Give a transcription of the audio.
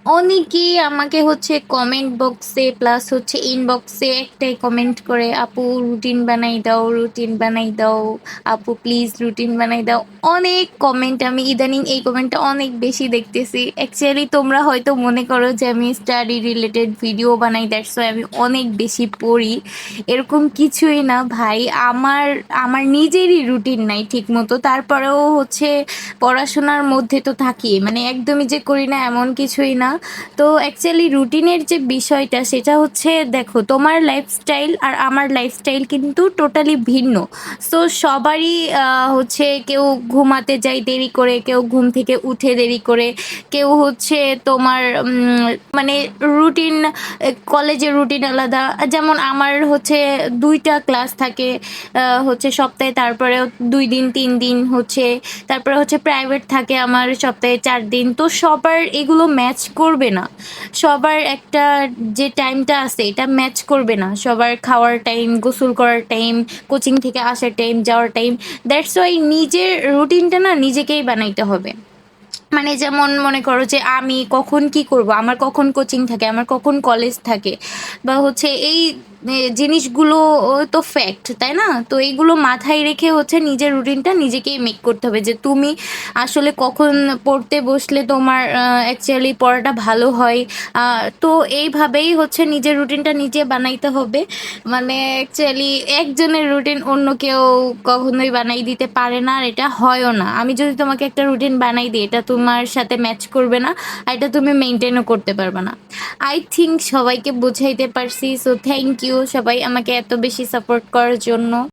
অনেকেই আমাকে হচ্ছে কমেন্ট বক্সে প্লাস হচ্ছে ইনবক্সে একটাই কমেন্ট করে, আপু রুটিন বানাই দাও, রুটিন বানাই দাও, আপু প্লিজ রুটিন বানাই দাও। অনেক কমেন্ট, আমি ইদানিং এই কমেন্টটা অনেক বেশি দেখতেছি। অ্যাকচুয়ালি তোমরা হয়তো মনে করো যে আমি স্টাডি রিলেটেড ভিডিও বানাই, দ্যাটস ওয়াই আমি অনেক বেশি পড়ি। এরকম কিছুই না ভাই। আমার আমার নিজেরই রুটিন নাই ঠিক মতো, তারপরেও হচ্ছে পড়াশোনার মধ্যে তো থাকি, মানে একদমই যে করি না এমন কিছুই না। তো অ্যাকচুয়ালি রুটিনের যে বিষয়টা সেটা হচ্ছে, দেখো তোমার লাইফস্টাইল আর আমার লাইফস্টাইল কিন্তু টোটালি ভিন্ন। সো সবারই হচ্ছে কেউ ঘুমাতে যায় দেরি করে, কেউ ঘুম থেকে উঠে দেরি করে, কেউ হচ্ছে তোমার মানে রুটিন, কলেজের রুটিন আলাদা। যেমন আমার হচ্ছে 2টা ক্লাস থাকে হচ্ছে সপ্তাহে, তারপরেও 2 দিন 3 দিন হচ্ছে, তারপরে হচ্ছে প্রাইভেট থাকে আমার সপ্তাহে 4 দিন। তো সবার এগুলো ম্যাচ করবে না, সবার একটা যে টাইমটা আছে এটা ম্যাচ করবে না, সবার খাওয়ার টাইম, গোসল করার টাইম, কোচিং থেকে আসার টাইম, যাওয়ার টাইম। দ্যাটস ওয়াই নিজের রুটিনটা না নিজেকেই বানাইতে হবে। মানে যেমন মনে করো যে আমি কখন কি করব, আমার কখন কোচিং থাকে, আমার কখন কলেজ থাকে, বা হচ্ছে এই জিনিসগুলো তো ফ্যাক্ট, তাই না? তো এইগুলো মাথায় রেখে হচ্ছে নিজের রুটিনটা নিজেকেই মেক করতে হবে, যে তুমি আসলে কখন পড়তে বসলে তোমার অ্যাকচুয়ালি পড়াটা ভালো হয়। তো এইভাবেই হচ্ছে নিজের রুটিনটা নিজে বানাইতে হবে। মানে অ্যাকচুয়ালি একজনের রুটিন অন্য কেউ কখনোই বানাই দিতে পারে না, আর এটা হয়ও না। আমি যদি তোমাকে একটা রুটিন বানাই দিই, এটা তোমার সাথে ম্যাচ করবে না, আর এটা তুমি মেনটেনও করতে পারবে না। আই থিঙ্ক সবাইকে বোঝাইতে পারছি। সো থ্যাংক ইউ সবাই আমাকে এত বেশি সাপোর্ট করার জন্য।